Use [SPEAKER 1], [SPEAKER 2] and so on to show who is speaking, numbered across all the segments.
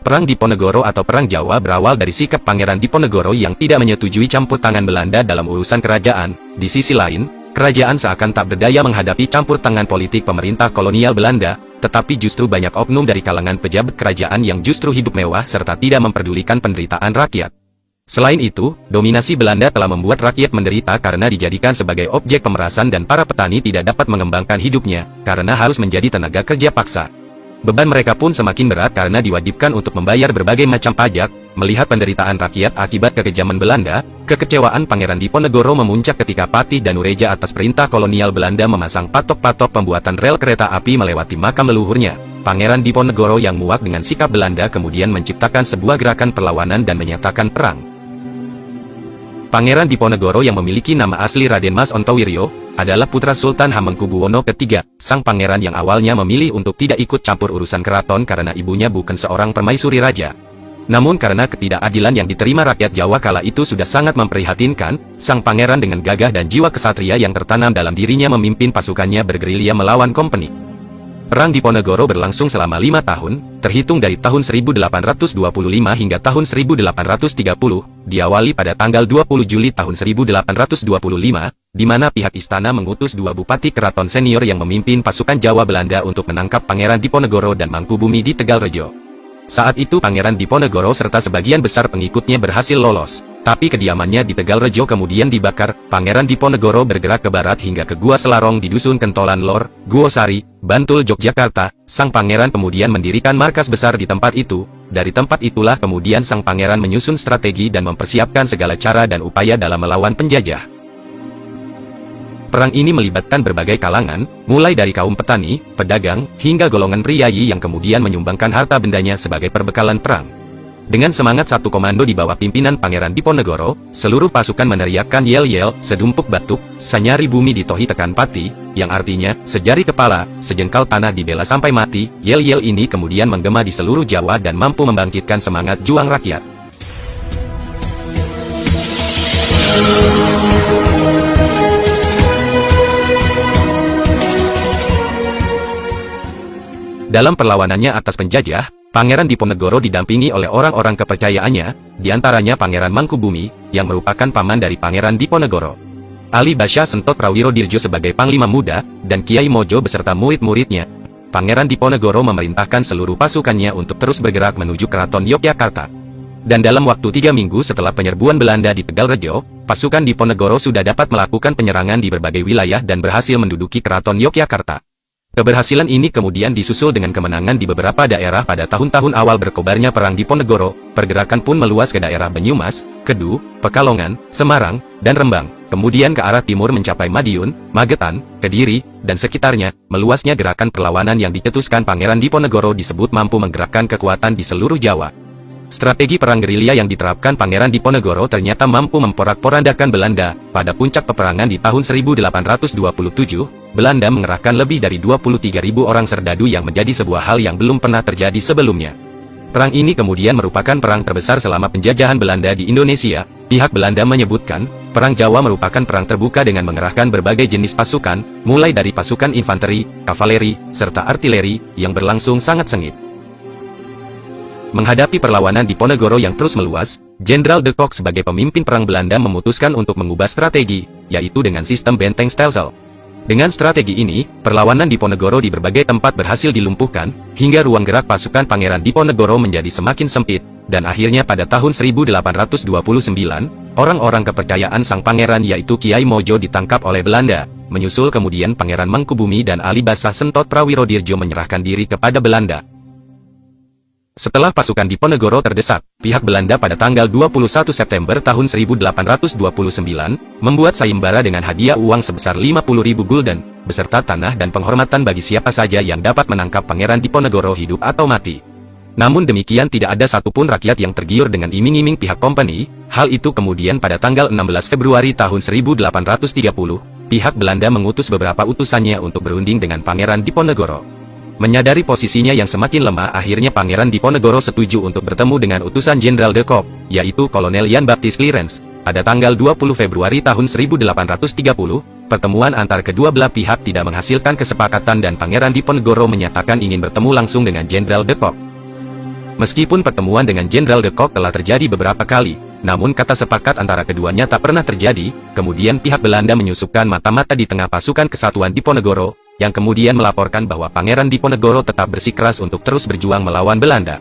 [SPEAKER 1] Perang Diponegoro atau Perang Jawa berawal dari sikap Pangeran Diponegoro yang tidak menyetujui campur tangan Belanda dalam urusan kerajaan. Di sisi lain, kerajaan seakan tak berdaya menghadapi campur tangan politik pemerintah kolonial Belanda, tetapi justru banyak oknum dari kalangan pejabat kerajaan yang justru hidup mewah serta tidak memperdulikan penderitaan rakyat. Selain itu, dominasi Belanda telah membuat rakyat menderita karena dijadikan sebagai objek pemerasan dan para petani tidak dapat mengembangkan hidupnya, karena harus menjadi tenaga kerja paksa. Beban mereka pun semakin berat karena diwajibkan untuk membayar berbagai macam pajak. Melihat penderitaan rakyat akibat kekejaman Belanda, kekecewaan Pangeran Diponegoro memuncak ketika Patih Danureja atas perintah kolonial Belanda memasang patok-patok pembuatan rel kereta api melewati makam leluhurnya. Pangeran Diponegoro yang muak dengan sikap Belanda kemudian menciptakan sebuah gerakan perlawanan dan menyatakan perang. Pangeran Diponegoro yang memiliki nama asli Raden Mas Ontowiryo, adalah putra Sultan Hamengkubuwono III, sang pangeran yang awalnya memilih untuk tidak ikut campur urusan keraton karena ibunya bukan seorang permaisuri raja. Namun karena ketidakadilan yang diterima rakyat Jawa kala itu sudah sangat memprihatinkan, sang pangeran dengan gagah dan jiwa kesatria yang tertanam dalam dirinya memimpin pasukannya bergerilya melawan kompeni. Perang Diponegoro berlangsung selama 5 tahun, terhitung dari tahun 1825 hingga tahun 1830, diawali pada tanggal 20 Juli tahun 1825, di mana pihak istana mengutus 2 bupati keraton senior yang memimpin pasukan Jawa Belanda untuk menangkap Pangeran Diponegoro dan Mangkubumi di Tegalrejo. Saat itu Pangeran Diponegoro serta sebagian besar pengikutnya berhasil lolos, tapi kediamannya di Tegalrejo kemudian dibakar. Pangeran Diponegoro bergerak ke barat hingga ke Gua Selarong di Dusun Kentolan Lor, Guosari, Bantul, Yogyakarta. Sang pangeran kemudian mendirikan markas besar di tempat itu. Dari tempat itulah kemudian sang pangeran menyusun strategi dan mempersiapkan segala cara dan upaya dalam melawan penjajah. Perang ini melibatkan berbagai kalangan, mulai dari kaum petani, pedagang, hingga golongan priayi yang kemudian menyumbangkan harta bendanya sebagai perbekalan perang. Dengan semangat satu komando di bawah pimpinan Pangeran Diponegoro, seluruh pasukan meneriakkan yel-yel, sedumpuk batuk, sanyari bumi ditohi tekan pati, yang artinya, sejari kepala, sejengkal tanah dibela sampai mati. Yel-yel ini kemudian menggema di seluruh Jawa dan mampu membangkitkan semangat juang rakyat. Dalam perlawanannya atas penjajah, Pangeran Diponegoro didampingi oleh orang-orang kepercayaannya, diantaranya Pangeran Mangkubumi, yang merupakan paman dari Pangeran Diponegoro. Ali Basya Sentot Prawirodirjo sebagai Panglima Muda, dan Kiai Mojo beserta murid-muridnya. Pangeran Diponegoro memerintahkan seluruh pasukannya untuk terus bergerak menuju Keraton Yogyakarta. Dan dalam waktu 3 minggu setelah penyerbuan Belanda di Tegalrejo, pasukan Diponegoro sudah dapat melakukan penyerangan di berbagai wilayah dan berhasil menduduki Keraton Yogyakarta. Keberhasilan ini kemudian disusul dengan kemenangan di beberapa daerah pada tahun-tahun awal berkobarnya Perang Diponegoro. Pergerakan pun meluas ke daerah Banyumas, Kedu, Pekalongan, Semarang, dan Rembang, kemudian ke arah timur mencapai Madiun, Magetan, Kediri, dan sekitarnya. Meluasnya gerakan perlawanan yang dicetuskan Pangeran Diponegoro disebut mampu menggerakkan kekuatan di seluruh Jawa. Strategi perang gerilya yang diterapkan Pangeran Diponegoro ternyata mampu memporak-porandakan Belanda. Pada puncak peperangan di tahun 1827, Belanda mengerahkan lebih dari 23.000 orang serdadu yang menjadi sebuah hal yang belum pernah terjadi sebelumnya. Perang ini kemudian merupakan perang terbesar selama penjajahan Belanda di Indonesia. Pihak Belanda menyebutkan, Perang Jawa merupakan perang terbuka dengan mengerahkan berbagai jenis pasukan, mulai dari pasukan infanteri, kavaleri, serta artileri, yang berlangsung sangat sengit. Menghadapi perlawanan Diponegoro yang terus meluas, Jenderal de Kock sebagai pemimpin perang Belanda memutuskan untuk mengubah strategi, yaitu dengan sistem benteng stelsel. Dengan strategi ini, perlawanan Diponegoro di berbagai tempat berhasil dilumpuhkan, hingga ruang gerak pasukan Pangeran Diponegoro menjadi semakin sempit, dan akhirnya pada tahun 1829, orang-orang kepercayaan sang pangeran yaitu Kiai Mojo ditangkap oleh Belanda, menyusul kemudian Pangeran Mangkubumi dan Ali Basya Sentot Prawirodirjo menyerahkan diri kepada Belanda. Setelah pasukan Diponegoro terdesak, pihak Belanda pada tanggal 21 September tahun 1829, membuat sayembara dengan hadiah uang sebesar 50.000 gulden, beserta tanah dan penghormatan bagi siapa saja yang dapat menangkap Pangeran Diponegoro hidup atau mati. Namun demikian tidak ada satupun rakyat yang tergiur dengan iming-iming pihak kompeni. Hal itu kemudian pada tanggal 16 Februari tahun 1830, pihak Belanda mengutus beberapa utusannya untuk berunding dengan Pangeran Diponegoro. Menyadari posisinya yang semakin lemah, akhirnya Pangeran Diponegoro setuju untuk bertemu dengan utusan Jenderal de Kock, yaitu Kolonel Jan Baptist Clearance. Pada tanggal 20 Februari tahun 1830, pertemuan antar kedua belah pihak tidak menghasilkan kesepakatan dan Pangeran Diponegoro menyatakan ingin bertemu langsung dengan Jenderal de Kock. Meskipun pertemuan dengan Jenderal de Kock telah terjadi beberapa kali, namun kata sepakat antara keduanya tak pernah terjadi. Kemudian pihak Belanda menyusupkan mata-mata di tengah pasukan kesatuan Diponegoro, yang kemudian melaporkan bahwa Pangeran Diponegoro tetap bersikeras untuk terus berjuang melawan Belanda.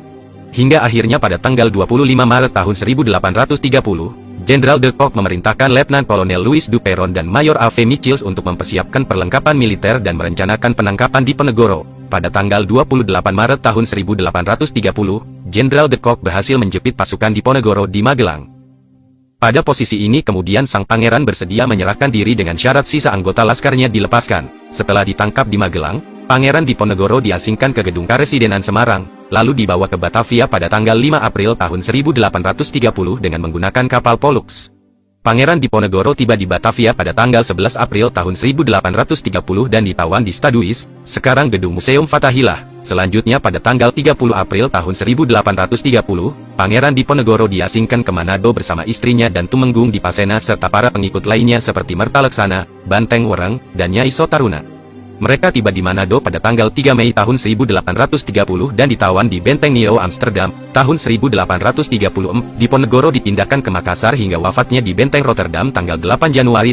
[SPEAKER 1] Hingga akhirnya pada tanggal 25 Maret tahun 1830, Jenderal de Kock memerintahkan Letnan Kolonel Louis Duperron dan Mayor Ave Michiels untuk mempersiapkan perlengkapan militer dan merencanakan penangkapan Diponegoro. Pada tanggal 28 Maret tahun 1830, Jenderal de Kock berhasil menjepit pasukan Diponegoro di Magelang. Pada posisi ini kemudian sang pangeran bersedia menyerahkan diri dengan syarat sisa anggota laskarnya dilepaskan. Setelah ditangkap di Magelang, Pangeran Diponegoro diasingkan ke gedung Karesidenan Semarang, lalu dibawa ke Batavia pada tanggal 5 April tahun 1830 dengan menggunakan kapal Pollux. Pangeran Diponegoro tiba di Batavia pada tanggal 11 April tahun 1830 dan ditawan di Staduis, sekarang gedung Museum Fathahillah. Selanjutnya pada tanggal 30 April tahun 1830, Pangeran Diponegoro diasingkan ke Manado bersama istrinya dan Tumenggung di Pasena serta para pengikut lainnya seperti Mertaleksana, Banteng Wereng, dan Nyai Sotaruna. Mereka tiba di Manado pada tanggal 3 Mei tahun 1830 dan ditawan di Benteng Nio Amsterdam. Tahun 1834, Diponegoro dipindahkan ke Makassar hingga wafatnya di Benteng Rotterdam tanggal 8 Januari